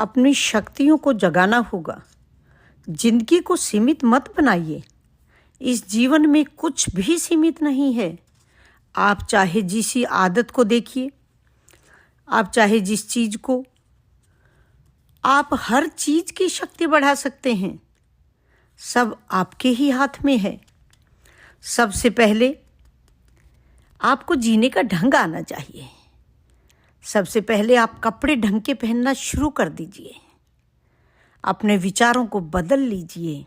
अपनी शक्तियों को जगाना होगा। जिंदगी को सीमित मत बनाइए। इस जीवन में कुछ भी सीमित नहीं है। आप चाहे जिस आदत को देखिए, आप चाहे जिस चीज़ को, आप हर चीज़ की शक्ति बढ़ा सकते हैं। सब आपके ही हाथ में है। सबसे पहले आपको जीने का ढंग आना चाहिए। सबसे पहले आप कपड़े ढंग के पहनना शुरू कर दीजिए। अपने विचारों को बदल लीजिए।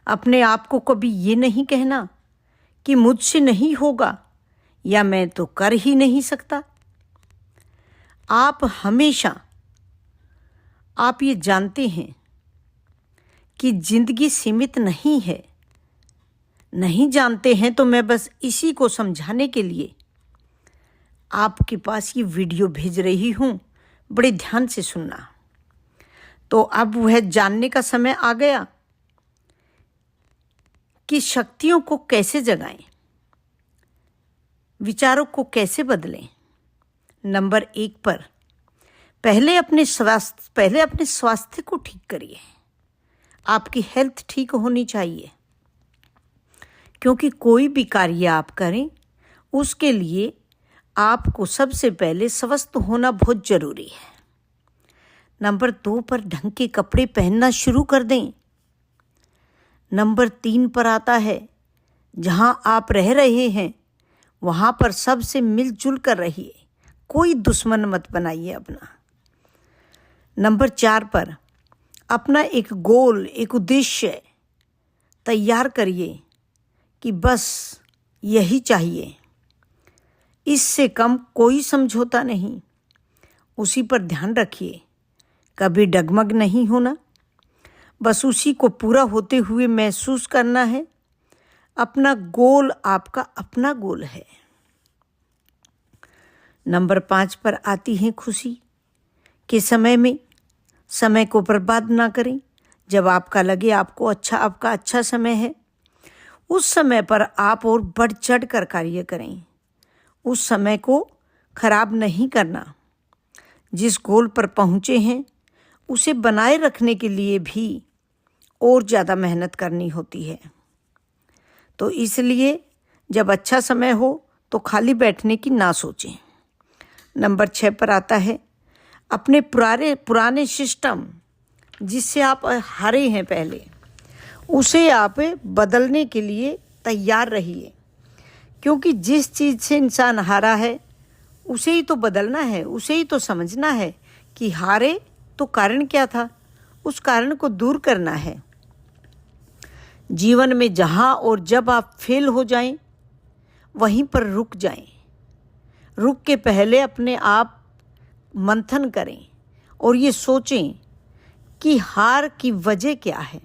अपने आप को कभी ये नहीं कहना कि मुझसे नहीं होगा या मैं तो कर ही नहीं सकता। आप हमेशा आप ये जानते हैं कि जिंदगी सीमित नहीं है। नहीं जानते हैं तो मैं बस इसी को समझाने के लिए आपके पास ये वीडियो भेज रही हूँ। बड़े ध्यान से सुनना। तो अब वह जानने का समय आ गया कि शक्तियों को कैसे जगाएं, विचारों को कैसे बदलें। नंबर 1 पर पहले अपने स्वास्थ्य को ठीक करिए। आपकी हेल्थ ठीक होनी चाहिए, क्योंकि कोई भी कार्य आप करें उसके लिए आपको सबसे पहले स्वस्थ होना बहुत ज़रूरी है। नंबर 2 पर ढंग के कपड़े पहनना शुरू कर दें। नंबर 3 पर आता है, जहाँ आप रह रहे हैं वहाँ पर सबसे मिलजुल कर रहिए। कोई दुश्मन मत बनाइए अपना। नंबर 4 पर अपना एक गोल, एक उद्देश्य तैयार करिए कि बस यही चाहिए, इससे कम कोई समझौता नहीं। उसी पर ध्यान रखिए। कभी डगमग नहीं होना, बस उसी को पूरा होते हुए महसूस करना है। अपना गोल आपका अपना गोल है। नंबर 5 पर आती है खुशी के समय को बर्बाद ना करें। जब आपका लगे आपका अच्छा समय है, उस समय पर आप और बढ़ चढ़ कर कार्य करें। उस समय को खराब नहीं करना। जिस गोल पर पहुँचे हैं उसे बनाए रखने के लिए भी और ज़्यादा मेहनत करनी होती है। तो इसलिए जब अच्छा समय हो तो खाली बैठने की ना सोचें। नंबर 6 पर आता है, अपने पुराने सिस्टम जिससे आप हारे हैं पहले, उसे आप बदलने के लिए तैयार रहिए। क्योंकि जिस चीज़ से इंसान हारा है उसे ही तो बदलना है, उसे ही तो समझना है कि हारे तो कारण क्या था, उस कारण को दूर करना है। जीवन में जहाँ और जब आप फेल हो जाएं, वहीं पर रुक जाएं। रुक के पहले अपने आप मंथन करें और ये सोचें कि हार की वजह क्या है,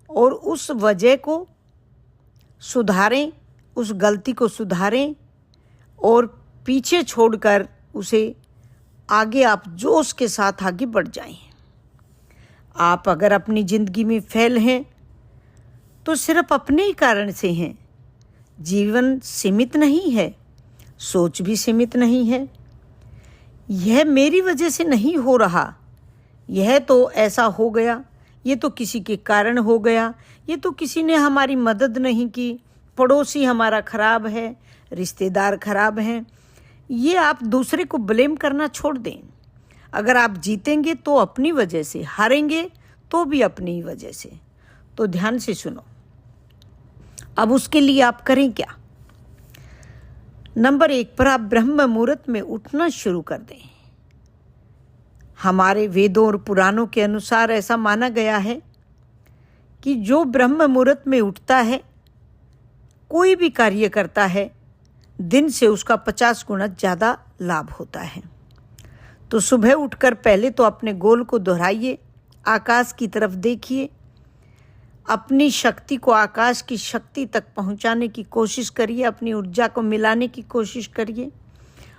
और उस वजह को सुधारें, उस गलती को सुधारें और पीछे छोड़कर उसे आगे आप जोश के साथ आगे बढ़ जाएं। आप अगर अपनी ज़िंदगी में फेल हैं तो सिर्फ अपने ही कारण से हैं। जीवन सीमित नहीं है, सोच भी सीमित नहीं है। यह मेरी वजह से नहीं हो रहा, यह तो ऐसा हो गया, ये तो किसी के कारण हो गया, ये तो किसी ने हमारी मदद नहीं की, पड़ोसी हमारा खराब है, रिश्तेदार खराब हैं। ये आप दूसरे को ब्लेम करना छोड़ दें। अगर आप जीतेंगे तो अपनी वजह से, हारेंगे तो भी अपनी ही वजह से। तो ध्यान से सुनो। अब उसके लिए आप करें क्या? नंबर 1 पर आप ब्रह्म मुहूर्त में उठना शुरू कर दें। हमारे वेदों और पुराणों के अनुसार ऐसा माना गया है कि जो ब्रह्म मुहूर्त में उठता है, कोई भी कार्य करता है, दिन से उसका 50 गुना ज़्यादा लाभ होता है। तो सुबह उठकर पहले तो अपने गोल को दोहराइए, आकाश की तरफ देखिए, अपनी शक्ति को आकाश की शक्ति तक पहुंचाने की कोशिश करिए, अपनी ऊर्जा को मिलाने की कोशिश करिए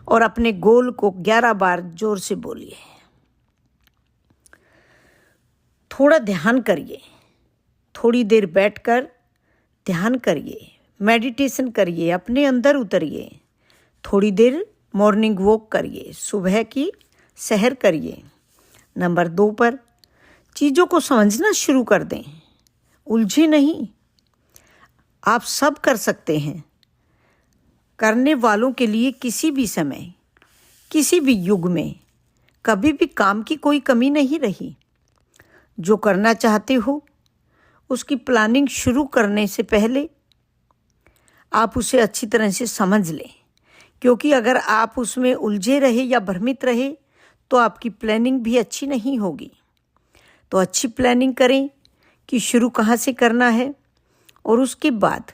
और अपने गोल को 11 बार जोर से बोलिए। थोड़ा ध्यान करिए, थोड़ी देर बैठकर ध्यान करिए, मेडिटेशन करिए, अपने अंदर उतरिए। थोड़ी देर मॉर्निंग वॉक करिए, सुबह की सैर करिए। नंबर 2 पर चीज़ों को समझना शुरू कर दें, उलझे नहीं। आप सब कर सकते हैं। करने वालों के लिए किसी भी समय, किसी भी युग में कभी भी काम की कोई कमी नहीं रही। जो करना चाहते हो उसकी प्लानिंग शुरू करने से पहले आप उसे अच्छी तरह से समझ लें, क्योंकि अगर आप उसमें उलझे रहे या भ्रमित रहे तो आपकी प्लानिंग भी अच्छी नहीं होगी। तो अच्छी प्लानिंग करें कि शुरू कहाँ से करना है, और उसके बाद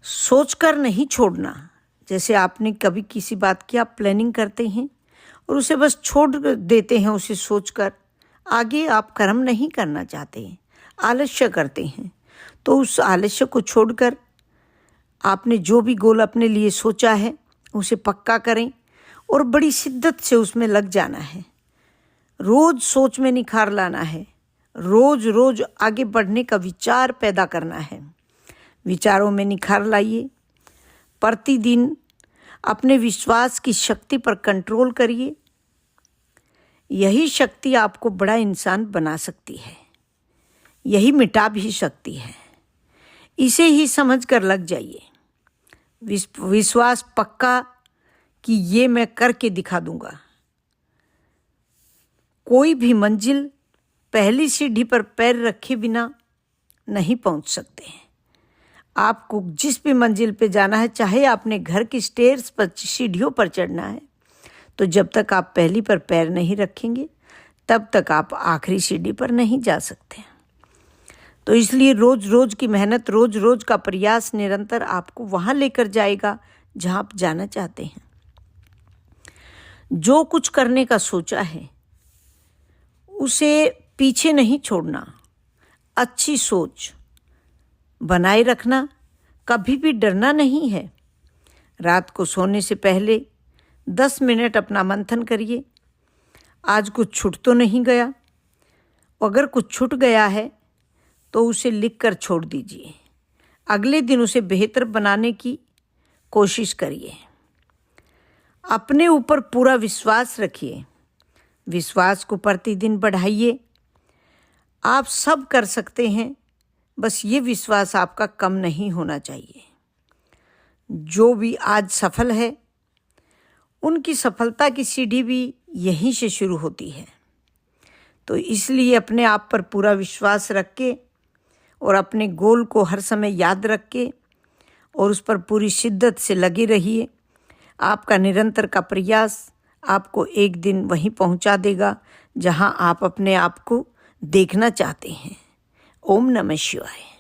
सोचकर नहीं छोड़ना। जैसे आपने कभी किसी बात की आप प्लानिंग करते हैं और उसे बस छोड़ देते हैं, उसे सोचकर आगे आप कर्म नहीं करना चाहते हैं, आलस्य करते हैं। तो उस आलस्य को छोड़कर आपने जो भी गोल अपने लिए सोचा है उसे पक्का करें और बड़ी शिद्दत से उसमें लग जाना है। रोज़ सोच में निखार लाना है, रोज़ रोज़ आगे बढ़ने का विचार पैदा करना है। विचारों में निखार लाइए। प्रतिदिन अपने विश्वास की शक्ति पर कंट्रोल करिए। यही शक्ति आपको बड़ा इंसान बना सकती है, यही मिटा भी सकती है। इसे ही समझ कर लग जाइए। विश्वास पक्का कि ये मैं करके दिखा दूंगा। कोई भी मंजिल पहली सीढ़ी पर पैर रखे बिना नहीं पहुंच सकते हैं। आपको जिस भी मंजिल पे जाना है, चाहे आपने घर की स्टेयर्स पर, सीढ़ियों पर चढ़ना है, तो जब तक आप पहली पर पैर नहीं रखेंगे तब तक आप आखिरी सीढ़ी पर नहीं जा सकते। तो इसलिए रोज़ रोज़ की मेहनत, रोज़ रोज़ का प्रयास निरंतर आपको वहाँ लेकर जाएगा जहाँ आप जाना चाहते हैं। जो कुछ करने का सोचा है उसे पीछे नहीं छोड़ना। अच्छी सोच बनाए रखना, कभी भी डरना नहीं है। रात को सोने से पहले 10 मिनट अपना मंथन करिए, आज कुछ छूट तो नहीं गया। अगर कुछ छूट गया है तो उसे लिख कर छोड़ दीजिए। अगले दिन उसे बेहतर बनाने की कोशिश करिए। अपने ऊपर पूरा विश्वास रखिए, विश्वास को प्रतिदिन बढ़ाइए। आप सब कर सकते हैं, बस ये विश्वास आपका कम नहीं होना चाहिए। जो भी आज सफल है उनकी सफलता की सीढ़ी भी यहीं से शुरू होती है। तो इसलिए अपने आप पर पूरा विश्वास रख के और अपने गोल को हर समय याद रख के और उस पर पूरी शिद्दत से लगे रहिए। आपका निरंतर का प्रयास आपको एक दिन वहीं पहुंचा देगा जहां आप अपने आप को देखना चाहते हैं। ओम नमः शिवाय।